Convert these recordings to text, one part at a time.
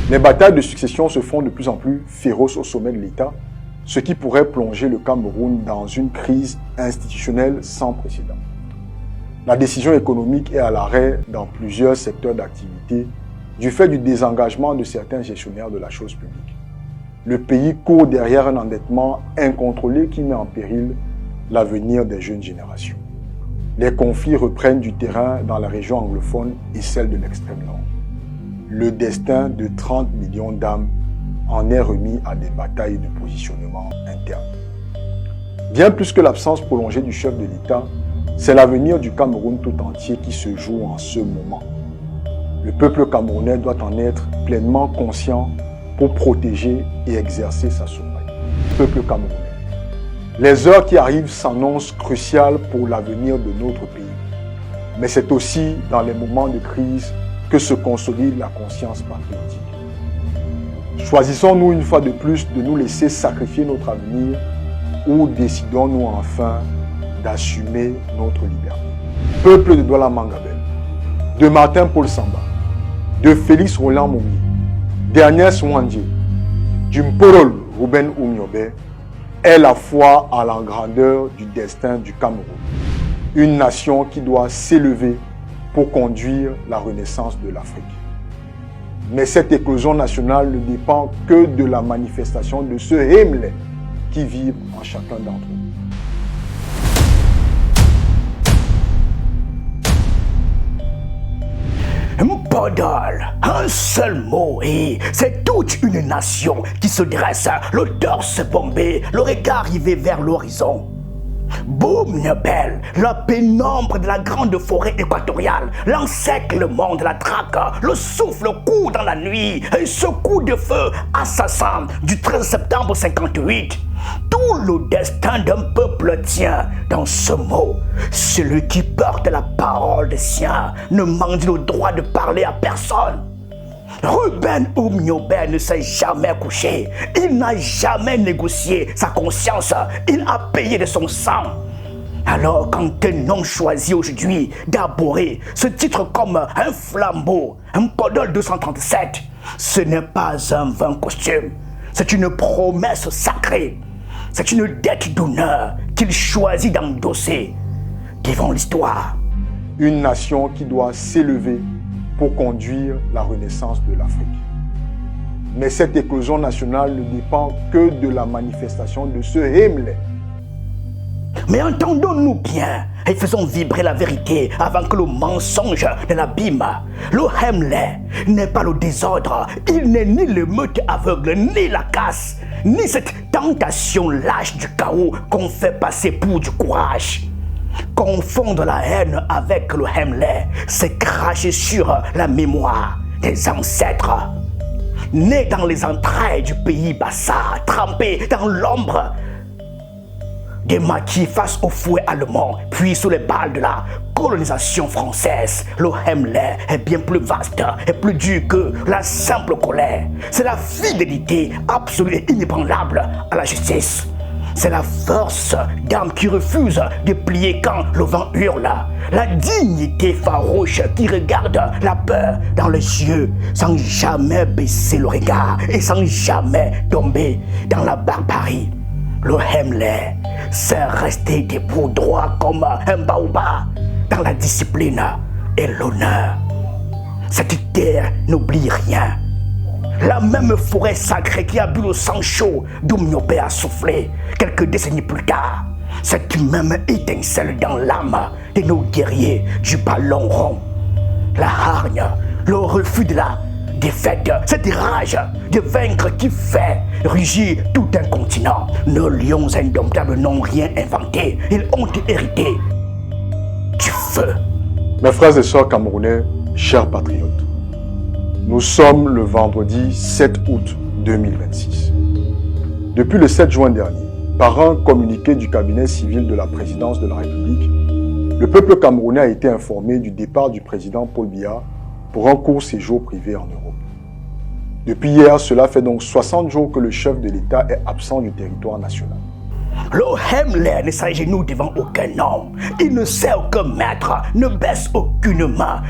Les batailles de succession se font de plus en plus féroces au sommet de l'État, ce qui pourrait plonger le Cameroun dans une crise institutionnelle sans précédent. La décision économique est à l'arrêt dans plusieurs secteurs d'activité du fait du désengagement de certains gestionnaires de la chose publique. Le pays court derrière un endettement incontrôlé qui met en péril l'avenir des jeunes générations. Les conflits reprennent du terrain dans la région anglophone et celle de l'extrême nord. Le destin de 30 millions d'âmes en est remis à des batailles de positionnement interne. Bien plus que l'absence prolongée du chef de l'État, c'est l'avenir du Cameroun tout entier qui se joue en ce moment. Le peuple camerounais doit en être pleinement conscient pour protéger et exercer sa souveraineté. Peuple camerounais. Les heures qui arrivent s'annoncent cruciales pour l'avenir de notre pays. Mais c'est aussi dans les moments de crise que se consolide la conscience patriotique. Choisissons-nous une fois de plus de nous laisser sacrifier notre avenir ou décidons-nous enfin d'assumer notre liberté. Peuple de Douala Mangabel, de Martin Paul Samba, de Félix Roland Moumi, d'Ernest Ouandjé, du Mporol Ruben Oumiobe, est la foi à la grandeur du destin du Cameroun. Une nation qui doit s'élever pour conduire la renaissance de l'Afrique. Mais cette éclosion nationale ne dépend que de la manifestation de ce Hemley qui vibre en chacun d'entre nous. Mpodol, un seul mot et c'est toute une nation qui se dresse, le torse bombé, le regard rivé vers l'horizon. Boum Nebel, la pénombre de la grande forêt équatoriale, l'encerclement de la traque, le souffle court dans la nuit, et ce coup de feu assassin du 13 septembre 58. Tout le destin d'un peuple tient dans ce mot. Celui qui porte la parole des siens ne mendie le droit de parler à personne. Ruben Oumiobe ne s'est jamais couché. Il n'a jamais négocié sa conscience. Il a payé de son sang. Alors quand un nom choisit aujourd'hui d'arborer ce titre comme un flambeau, un Podol 237, ce n'est pas un vain costume. C'est une promesse sacrée. C'est une dette d'honneur qu'il choisit d'endosser devant l'histoire. Une nation qui doit s'élever pour conduire la renaissance de l'Afrique. Mais cette éclosion nationale ne dépend que de la manifestation de ce Hemley. Mais entendons-nous bien et faisons vibrer la vérité avant que le mensonge ne l'abîme. Le Hemley n'est pas le désordre, il n'est ni l'émeute aveugle, ni la casse, ni cette tentation lâche du chaos qu'on fait passer pour du courage. Confondre la haine avec le Hemley, c'est cracher sur la mémoire des ancêtres. Né dans les entrailles du pays Bassa, trempé dans l'ombre des maquis face au fouet allemand, puis sous les balles de la colonisation française, le Hemley est bien plus vaste et plus dur que la simple colère. C'est la fidélité absolue et inébranlable à la justice. C'est la force d'âme qui refuse de plier quand le vent hurle. La dignité farouche qui regarde la peur dans les yeux sans jamais baisser le regard et sans jamais tomber dans la barbarie. Le Hemley, c'est rester debout droit comme un baobab dans la discipline et l'honneur. Cette terre n'oublie rien. La même forêt sacrée qui a bu le sang chaud d'Oumiobe a soufflé quelques décennies plus tard. Cette même étincelle dans l'âme de nos guerriers du ballon rond. La hargne, le refus de la défaite, cette rage de vaincre qui fait rugir tout un continent. Nos lions indomptables n'ont rien inventé, ils ont hérité du feu. Mes frères et sœurs camerounais, chers patriotes, nous sommes le vendredi 7 août 2026. Depuis le 7 juin dernier, par un communiqué du cabinet civil de la présidence de la République, le peuple camerounais a été informé du départ du président Paul Biya pour un court séjour privé en Europe. Depuis hier, cela fait donc 60 jours que le chef de l'État est absent du territoire national. Le Hemley ne s'agenouille devant aucun homme. Il ne sait aucun maître, ne baisse aucune main.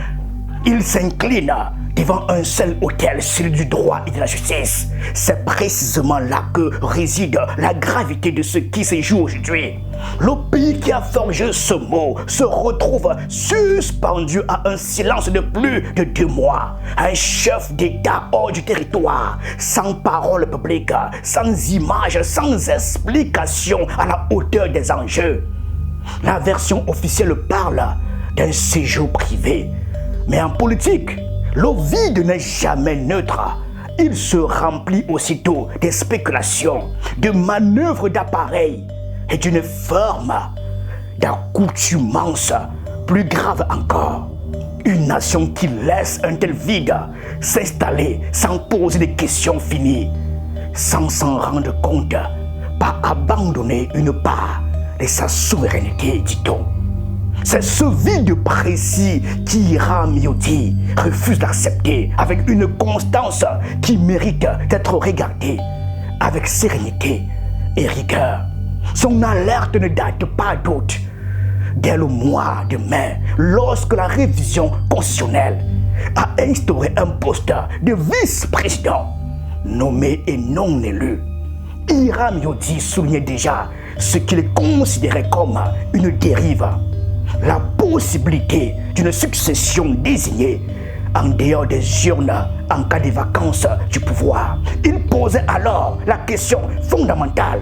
Il s'incline devant un seul autel, celui du droit et de la justice. C'est précisément là que réside la gravité de ce qui se joue aujourd'hui. Le pays qui a forgé ce mot se retrouve suspendu à un silence de plus de 2 mois. Un chef d'État hors du territoire, sans parole publique, sans image, sans explication à la hauteur des enjeux. La version officielle parle d'un séjour privé. Mais en politique, le vide n'est jamais neutre. Il se remplit aussitôt des spéculations, de manœuvres d'appareil et d'une forme d'accoutumance plus grave encore. Une nation qui laisse un tel vide s'installer sans poser de questions finies, sans s'en rendre compte, pas abandonner une part de sa souveraineté, dit-on. C'est ce vide précis qu'Hiram Yodi refuse d'accepter avec une constance qui mérite d'être regardée avec sérénité et rigueur. Son alerte ne date pas d'autre. Dès le mois de mai, lorsque la révision constitutionnelle a instauré un poste de vice-président, nommé et non élu, Hiram Yodi soulignait déjà ce qu'il considérait comme une dérive. La possibilité d'une succession désignée en dehors des urnes en cas de vacances du pouvoir. Il posait alors la question fondamentale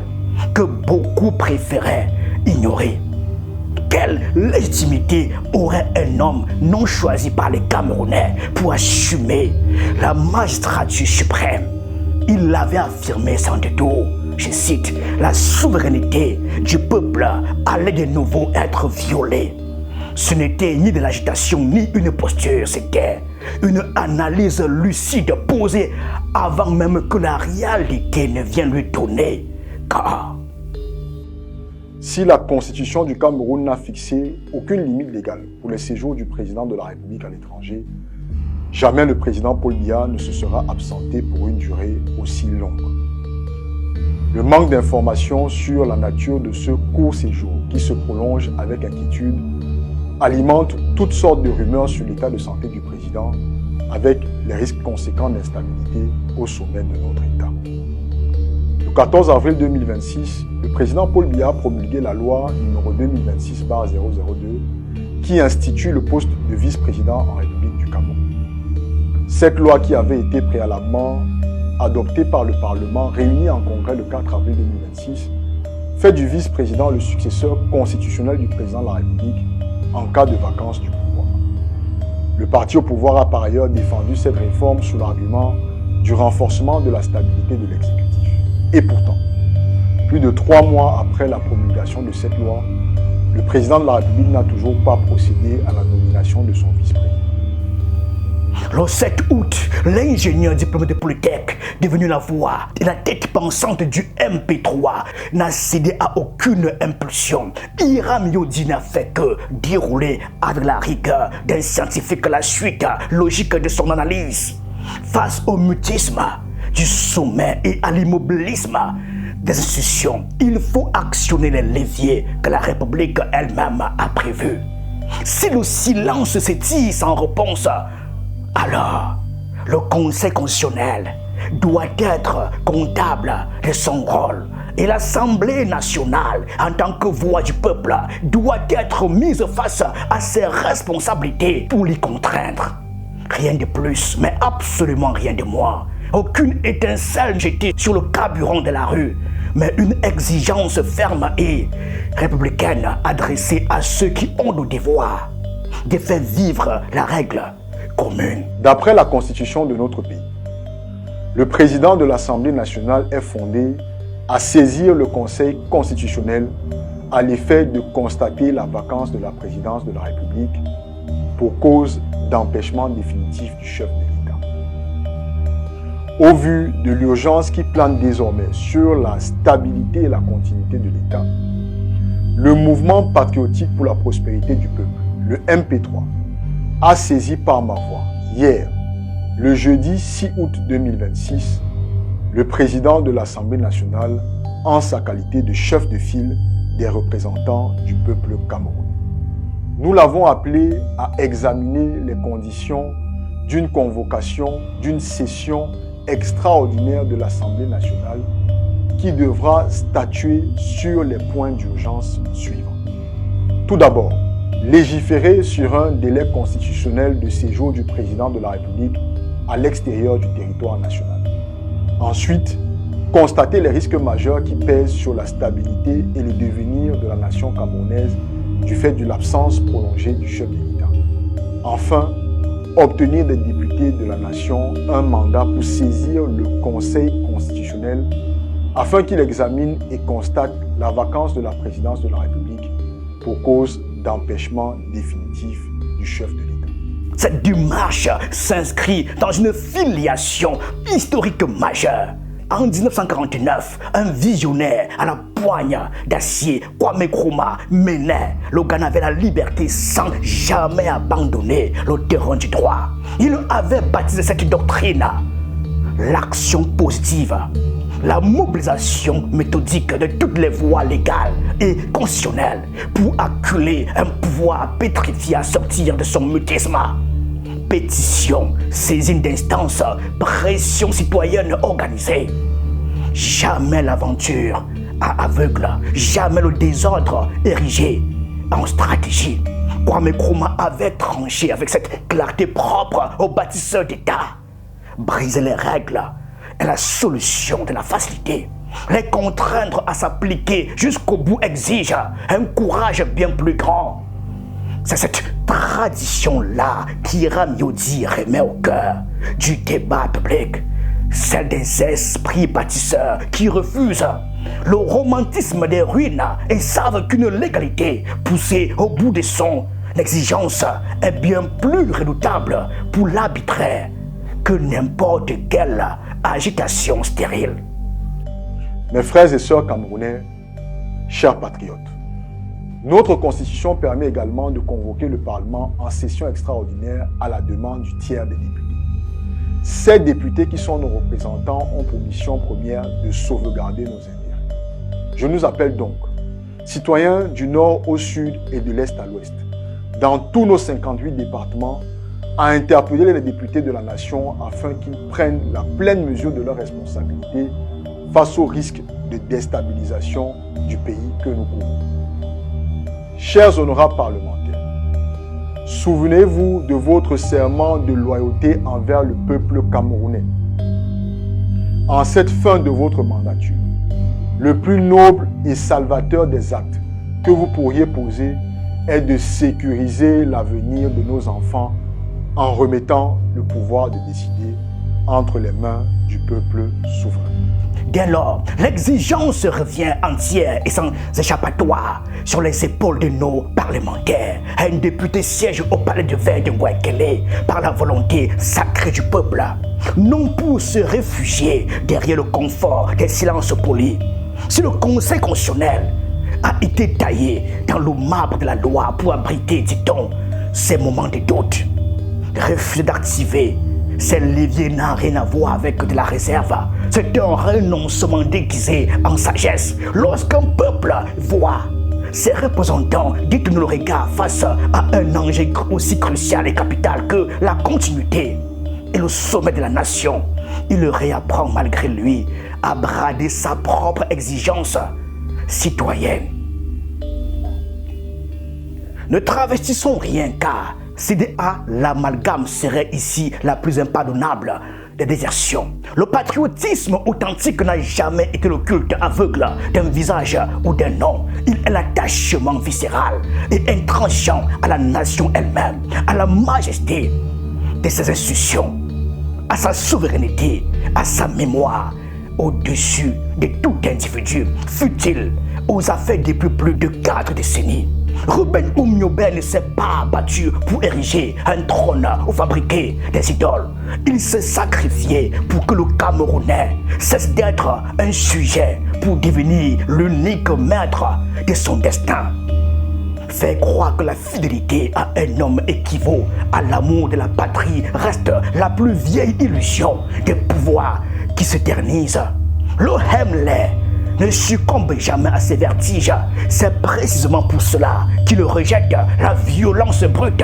que beaucoup préféraient ignorer. Quelle légitimité aurait un homme non choisi par les Camerounais pour assumer la magistrature suprême? Il l'avait affirmé sans détour. Je cite, la souveraineté du peuple allait de nouveau être violée. Ce n'était ni de l'agitation ni une posture, c'était une analyse lucide posée avant même que la réalité ne vienne lui donner. Car si la constitution du Cameroun n'a fixé aucune limite légale pour les séjours du président de la République à l'étranger, jamais le président Paul Biya ne se sera absenté pour une durée aussi longue. Le manque d'informations sur la nature de ce court séjour qui se prolonge avec inquiétude alimente toutes sortes de rumeurs sur l'état de santé du président avec les risques conséquents d'instabilité au sommet de notre État. Le 14 avril 2026, le président Paul Biya a promulgué la loi numéro 2026/002 qui institue le poste de vice-président en République du Cameroun. Cette loi qui avait été préalablement adopté par le Parlement réuni en congrès le 4 avril 2026, fait du vice-président le successeur constitutionnel du président de la République en cas de vacance du pouvoir. Le parti au pouvoir a par ailleurs défendu cette réforme sous l'argument du renforcement de la stabilité de l'exécutif. Et pourtant, plus de 3 mois après la promulgation de cette loi, le président de la République n'a toujours pas procédé à la nomination de son vice-président. Le 7 août, l'ingénieur diplômé de Polytech, devenu la voix et la tête pensante du MP3, n'a cédé à aucune impulsion. Hiram Yodi n'a fait que dérouler avec la rigueur d'un scientifique la suite logique de son analyse. Face au mutisme du sommet et à l'immobilisme des institutions, il faut actionner les leviers que la République elle-même a prévus. Si le silence s'étire sans réponse, alors le Conseil constitutionnel doit être comptable de son rôle et l'Assemblée nationale, en tant que voix du peuple, doit être mise face à ses responsabilités pour l'y contraindre. Rien de plus, mais absolument rien de moins. Aucune étincelle jetée sur le carburant de la rue, mais une exigence ferme et républicaine adressée à ceux qui ont le devoir de faire vivre la règle commune. D'après la constitution de notre pays, le président de l'Assemblée nationale est fondé à saisir le Conseil constitutionnel à l'effet de constater la vacance de la présidence de la République pour cause d'empêchement définitif du chef de l'État. Au vu de l'urgence qui plane désormais sur la stabilité et la continuité de l'État, le mouvement patriotique pour la prospérité du peuple, le MP3, a saisi par ma voix, hier, le jeudi 6 août 2026, le président de l'Assemblée nationale en sa qualité de chef de file des représentants du peuple camerounais. Nous l'avons appelé à examiner les conditions d'une convocation, d'une session extraordinaire de l'Assemblée nationale qui devra statuer sur les points d'urgence suivants. Tout d'abord, légiférer sur un délai constitutionnel de séjour du président de la République à l'extérieur du territoire national. Ensuite, constater les risques majeurs qui pèsent sur la stabilité et le devenir de la nation camerounaise du fait de l'absence prolongée du chef de l'État. Enfin, obtenir des députés de la nation un mandat pour saisir le Conseil constitutionnel afin qu'il examine et constate la vacance de la présidence de la République pour cause d'empêchement définitif du chef de l'État. Cette démarche s'inscrit dans une filiation historique majeure. En 1949, un visionnaire à la poigne d'acier, Kwame Nkrumah, menait le Ghana vers la liberté sans jamais abandonner le terrain du droit. Il avait baptisé cette doctrine l'action positive, la mobilisation méthodique de toutes les voies légales et constitutionnelles pour acculer un pouvoir pétrifié à sortir de son mutisme. Pétition, saisine d'instances, pression citoyenne organisée. Jamais l'aventure à aveugle, jamais le désordre érigé en stratégie. Kwame Nkrumah avait tranché avec cette clarté propre aux bâtisseurs d'État. Briser les règles est la solution de la facilité. Les contraindre à s'appliquer jusqu'au bout exige un courage bien plus grand. C'est cette tradition-là qui Ramyodi remet au cœur du débat public, celle des esprits bâtisseurs qui refusent le romantisme des ruines et savent qu'une légalité poussée au bout des sons, l'exigence est bien plus redoutable pour l'arbitraire que n'importe quelle agitation stérile. Mes frères et sœurs camerounais, chers patriotes, notre Constitution permet également de convoquer le Parlement en session extraordinaire à la demande du tiers des députés. Ces députés qui sont nos représentants ont pour mission première de sauvegarder nos intérêts. Je nous appelle donc, citoyens du nord au sud et de l'est à l'ouest, dans tous nos 58 départements, à interpeller les députés de la nation afin qu'ils prennent la pleine mesure de leurs responsabilités face au risque de déstabilisation du pays que nous couvrons. Chers honorables parlementaires, souvenez-vous de votre serment de loyauté envers le peuple camerounais. En cette fin de votre mandature, le plus noble et salvateur des actes que vous pourriez poser est de sécuriser l'avenir de nos enfants en remettant le pouvoir de décider entre les mains du peuple souverain. Dès lors, l'exigence revient entière et sans échappatoire sur les épaules de nos parlementaires. Un député siège au palais de verre de Ngouekele par la volonté sacrée du peuple, non pour se réfugier derrière le confort des silences polis. Si le Conseil constitutionnel a été taillé dans le marbre de la loi pour abriter, dit-on, ces moments de doute, refuser d'activer ces leviers n'a rien à voir avec de la réserve. C'est un renoncement déguisé en sagesse. Lorsqu'un peuple voit ses représentants détourner le regard face à un enjeu aussi crucial et capital que la continuité et le sommet de la nation, il réapprend malgré lui à brader sa propre exigence citoyenne. Ne travestissons rien car CDA, l'amalgame serait ici la plus impardonnable des désertions. Le patriotisme authentique n'a jamais été le culte aveugle d'un visage ou d'un nom. Il est l'attachement viscéral et intransigeant à la nation elle-même, à la majesté de ses institutions, à sa souveraineté, à sa mémoire, au-dessus de tout individu, fut-il aux affaires depuis plus de 4 décennies. Ruben Oumioben ne s'est pas battu pour ériger un trône ou fabriquer des idoles. Il s'est sacrifié pour que le Camerounais cesse d'être un sujet pour devenir l'unique maître de son destin. Faire croire que la fidélité à un homme équivaut à l'amour de la patrie reste la plus vieille illusion des pouvoirs qui s'éternisent. Le Hemley ne succombe jamais à ses vertiges. C'est précisément pour cela qu'il rejette la violence brute.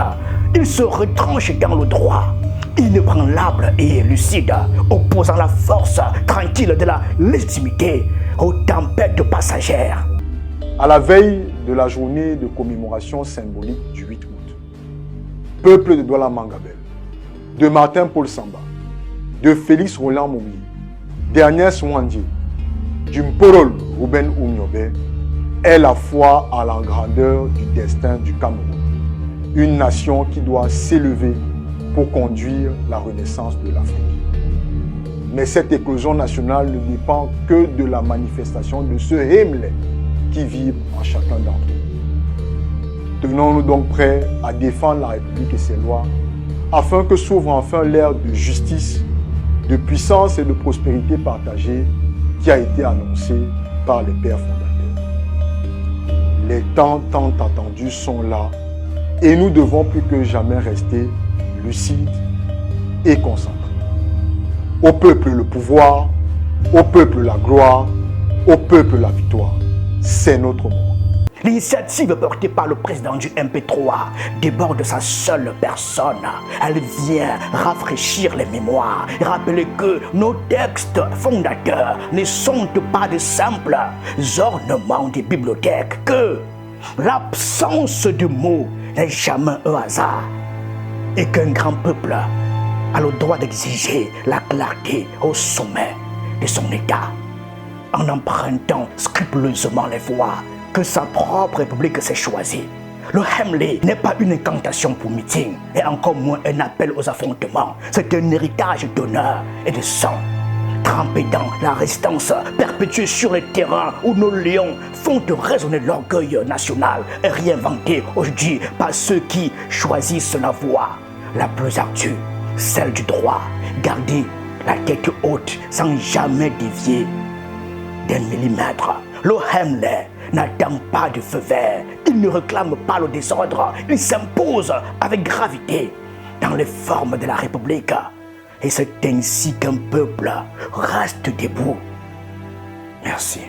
Il se retranche dans le droit. inébranlable et lucide, opposant la force tranquille de la légitimité aux tempêtes passagères. À la veille de la journée de commémoration symbolique du 8 août, peuple de Douala Mangabel, de Martin Paul Samba, de Félix Roland Moumi, d'Ernest Ouandie, du Mporol Ruben Oumiobe, est la foi à la grandeur du destin du Cameroun, une nation qui doit s'élever pour conduire la renaissance de l'Afrique. Mais cette éclosion nationale ne dépend que de la manifestation de ce Hemley qui vibre en chacun d'entre nous. Tenons-nous donc prêts à défendre la République et ses lois, afin que s'ouvre enfin l'ère de justice, de puissance et de prospérité partagée qui a été annoncée par les pères fondateurs. Les temps tant attendus sont là et nous devons plus que jamais rester lucides et concentrés. Au peuple le pouvoir, au peuple la gloire, au peuple la victoire. C'est notre moment. L'initiative portée par le président du MP3 déborde sa seule personne. Elle vient rafraîchir les mémoires et rappeler que nos textes fondateurs ne sont pas de simples ornements des bibliothèques, que l'absence de mots n'est jamais un hasard et qu'un grand peuple a le droit d'exiger la clarté au sommet de son État en empruntant scrupuleusement les voies que sa propre république s'est choisie. Le Hemley n'est pas une incantation pour meeting, et encore moins un appel aux affrontements. C'est un héritage d'honneur et de sang, trempé dans la résistance perpétuée sur les terrains où nos lions font résonner l'orgueil national et réinventé aujourd'hui par ceux qui choisissent la voie la plus ardue, celle du droit. Garder la tête haute sans jamais dévier d'un millimètre. Le Hemley n'attend pas de feu vert, il ne réclame pas le désordre, il s'impose avec gravité dans les formes de la République. Et c'est ainsi qu'un peuple reste debout. Merci.